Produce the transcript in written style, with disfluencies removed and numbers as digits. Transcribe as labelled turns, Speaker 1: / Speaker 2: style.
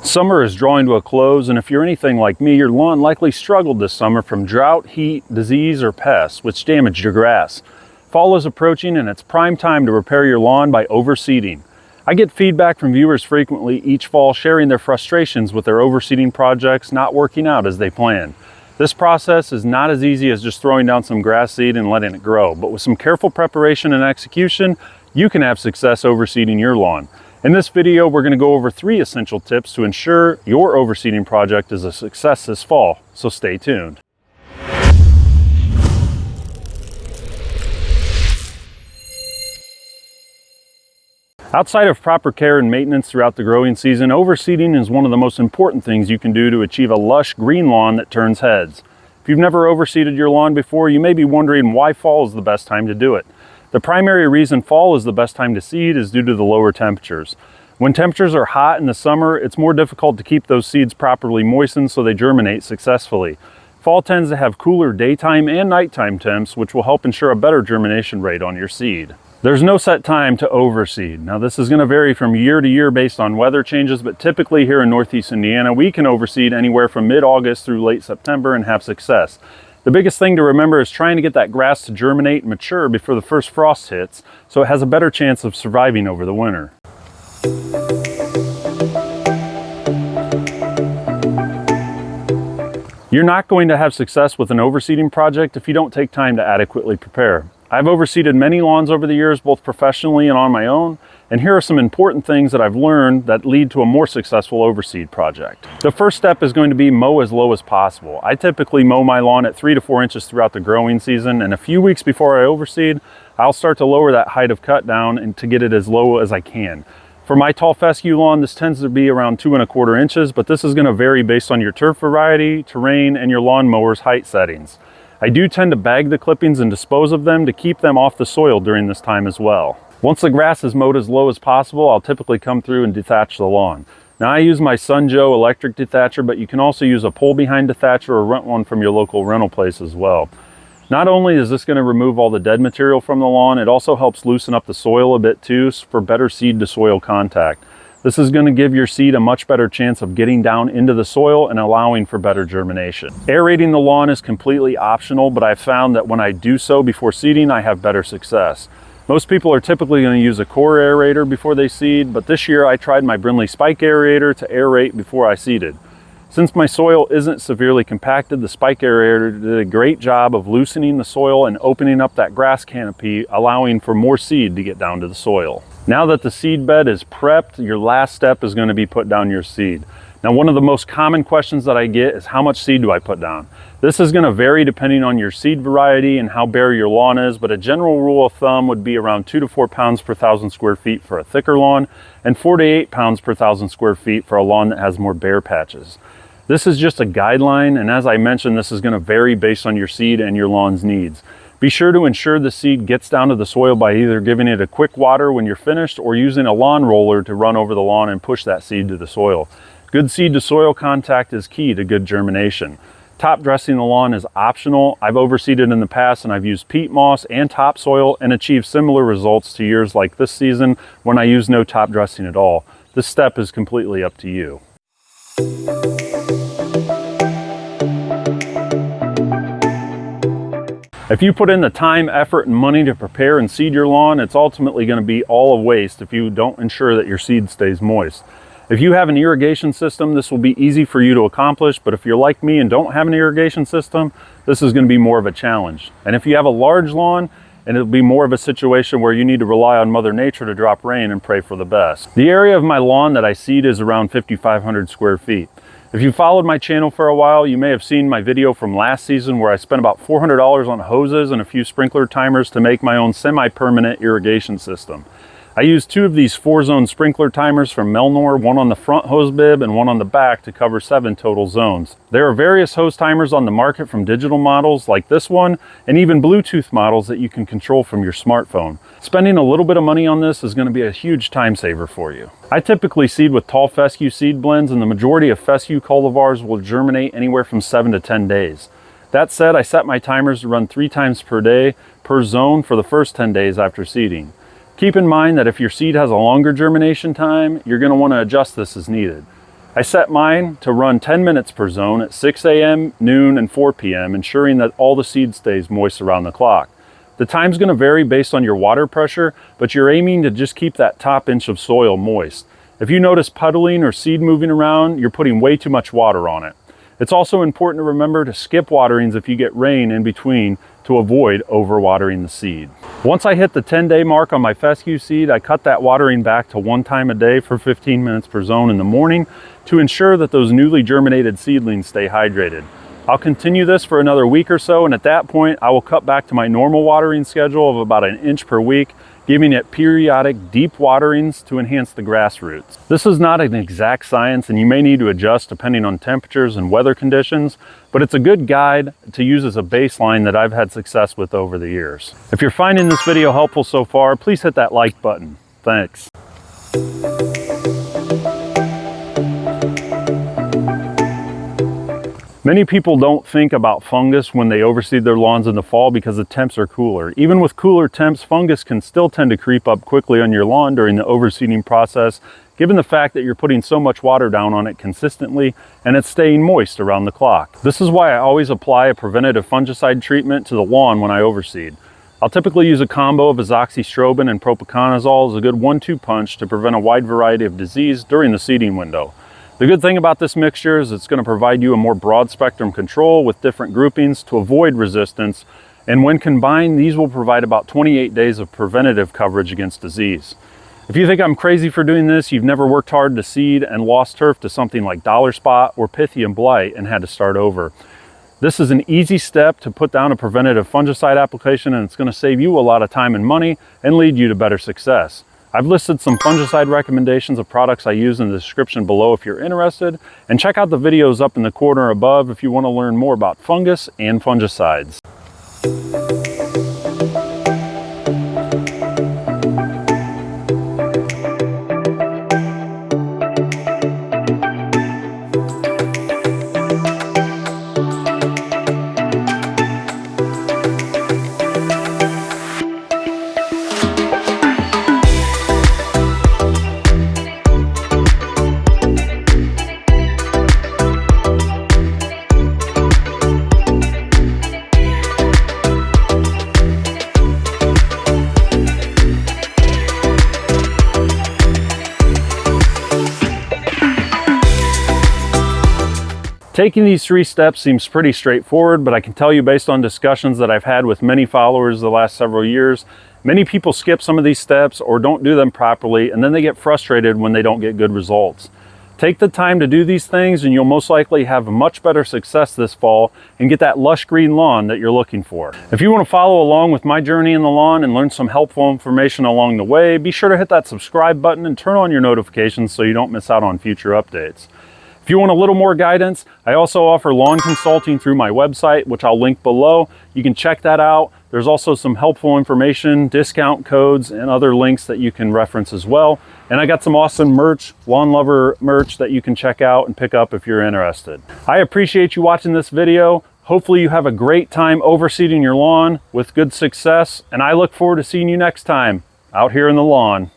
Speaker 1: Summer is drawing to a close, and if you're anything like me, your lawn likely struggled this summer from drought, heat, disease, or pests, which damaged your grass. Fall is approaching, and it's prime time to repair your lawn by overseeding. I get feedback from viewers frequently each fall sharing their frustrations with their overseeding projects not working out as they planned. This process is not as easy as just throwing down some grass seed and letting it grow, but with some careful preparation and execution, you can have success overseeding your lawn. In this video, we're going to go over 3 essential tips to ensure your overseeding project is a success this fall, so stay tuned. Outside of proper care and maintenance throughout the growing season, overseeding is one of the most important things you can do to achieve a lush green lawn that turns heads. If you've never overseeded your lawn before, you may be wondering why fall is the best time to do it. The primary reason fall is the best time to seed is due to the lower temperatures. When temperatures are hot in the summer, it's more difficult to keep those seeds properly moistened so they germinate successfully. Fall tends to have cooler daytime and nighttime temps, which will help ensure a better germination rate on your seed. There's no set time to overseed. Now, this is going to vary from year to year based on weather changes, but typically here in Northeast Indiana, we can overseed anywhere from mid-August through late September and have success. The biggest thing to remember is trying to get that grass to germinate and mature before the first frost hits, so it has a better chance of surviving over the winter. You're not going to have success with an overseeding project if you don't take time to adequately prepare. I've overseeded many lawns over the years, both professionally and on my own, and here are some important things that I've learned that lead to a more successful overseed project. The first step is going to be mow as low as possible. I typically mow my lawn at 3 to 4 inches throughout the growing season, and a few weeks before I overseed, I'll start to lower that height of cut down and to get it as low as I can. For my tall fescue lawn, this tends to be around 2 1/4 inches, but this is going to vary based on your turf variety, terrain, and your lawnmower's height settings. I do tend to bag the clippings and dispose of them to keep them off the soil during this time as well. Once the grass is mowed as low as possible, I'll typically come through and dethatch the lawn. Now, I use my Sun Joe electric dethatcher, but you can also use a pull behind dethatcher or rent one from your local rental place as well. Not only is this going to remove all the dead material from the lawn, it also helps loosen up the soil a bit too for better seed to soil contact. This is going to give your seed a much better chance of getting down into the soil and allowing for better germination. Aerating the lawn is completely optional, but I've found that when I do so before seeding, I have better success. Most people are typically going to use a core aerator before they seed, but this year I tried my Brindley Spike aerator to aerate before I seeded. Since my soil isn't severely compacted, the Spike aerator did a great job of loosening the soil and opening up that grass canopy, allowing for more seed to get down to the soil. Now that the seed bed is prepped, your last step is going to be put down your seed. Now, one of the most common questions that I get is how much seed do I put down? This is going to vary depending on your seed variety and how bare your lawn is, but a general rule of thumb would be around 2 to 4 pounds per 1,000 square feet for a thicker lawn and 4 to 8 pounds per 1,000 square feet for a lawn that has more bare patches. This is just a guideline, and as I mentioned, this is going to vary based on your seed and your lawn's needs. Be sure to ensure the seed gets down to the soil by either giving it a quick water when you're finished or using a lawn roller to run over the lawn and push that seed to the soil. Good seed to soil contact is key to good germination. Top dressing the lawn is optional. I've overseeded in the past and I've used peat moss and topsoil and achieved similar results to years like this season when I use no top dressing at all. This step is completely up to you. If you put in the time, effort, and money to prepare and seed your lawn, it's ultimately going to be all a waste if you don't ensure that your seed stays moist. If you have an irrigation system, this will be easy for you to accomplish, but if you're like me and don't have an irrigation system, this is going to be more of a challenge. And if you have a large lawn, and it'll be more of a situation where you need to rely on Mother Nature to drop rain and pray for the best. The area of my lawn that I seed is around 5,500 square feet. If you followed my channel for a while, you may have seen my video from last season where I spent about $400 on hoses and a few sprinkler timers to make my own semi-permanent irrigation system. I used 2 of these 4-zone sprinkler timers from Melnor, one on the front hose bib and one on the back to cover 7 total zones. There are various hose timers on the market from digital models like this one and even Bluetooth models that you can control from your smartphone. Spending a little bit of money on this is going to be a huge time saver for you. I typically seed with tall fescue seed blends, and the majority of fescue cultivars will germinate anywhere from 7 to 10 days. That said, I set my timers to run 3 times per day per zone for the first 10 days after seeding. Keep in mind that if your seed has a longer germination time, you're going to want to adjust this as needed. I set mine to run 10 minutes per zone at 6 a.m., noon, and 4 p.m., ensuring that all the seed stays moist around the clock. The time's going to vary based on your water pressure, but you're aiming to just keep that top inch of soil moist. If you notice puddling or seed moving around, you're putting way too much water on it. It's also important to remember to skip waterings if you get rain in between to avoid overwatering the seed. Once I hit the 10-day mark on my fescue seed, I cut that watering back to 1 time a day for 15 minutes per zone in the morning to ensure that those newly germinated seedlings stay hydrated. I'll continue this for another week or so, and at that point I will cut back to my normal watering schedule of about 1 inch per week, giving it periodic deep waterings to enhance the grass roots. This is not an exact science, and you may need to adjust depending on temperatures and weather conditions, but it's a good guide to use as a baseline that I've had success with over the years. If you're finding this video helpful so far, please hit that like button. Thanks. Many people don't think about fungus when they overseed their lawns in the fall because the temps are cooler. Even with cooler temps, fungus can still tend to creep up quickly on your lawn during the overseeding process, given the fact that you're putting so much water down on it consistently and it's staying moist around the clock. This is why I always apply a preventative fungicide treatment to the lawn when I overseed. I'll typically use a combo of azoxystrobin and propiconazole as a good 1-2 punch to prevent a wide variety of disease during the seeding window. The good thing about this mixture is it's going to provide you a more broad spectrum control with different groupings to avoid resistance, and when combined, these will provide about 28 days of preventative coverage against disease. If you think I'm crazy for doing this, you've never worked hard to seed and lost turf to something like dollar spot or Pythium blight and had to start over. This is an easy step to put down a preventative fungicide application, and it's going to save you a lot of time and money and lead you to better success. I've listed some fungicide recommendations of products I use in the description below if you're interested, and check out the videos up in the corner above if you want to learn more about fungus and fungicides. Taking these 3 steps seems pretty straightforward, but I can tell you based on discussions that I've had with many followers the last several years, many people skip some of these steps or don't do them properly, and then they get frustrated when they don't get good results. Take the time to do these things and you'll most likely have much better success this fall and get that lush green lawn that you're looking for. If you want to follow along with my journey in the lawn and learn some helpful information along the way, be sure to hit that subscribe button and turn on your notifications so you don't miss out on future updates. If you want a little more guidance, I also offer lawn consulting through my website, which I'll link below. You can check that out. There's also some helpful information, discount codes, and other links that you can reference as well. And I got some awesome merch, lawn lover merch that you can check out and pick up if you're interested. I appreciate you watching this video. Hopefully you have a great time overseeding your lawn with good success, and I look forward to seeing you next time out here in the lawn.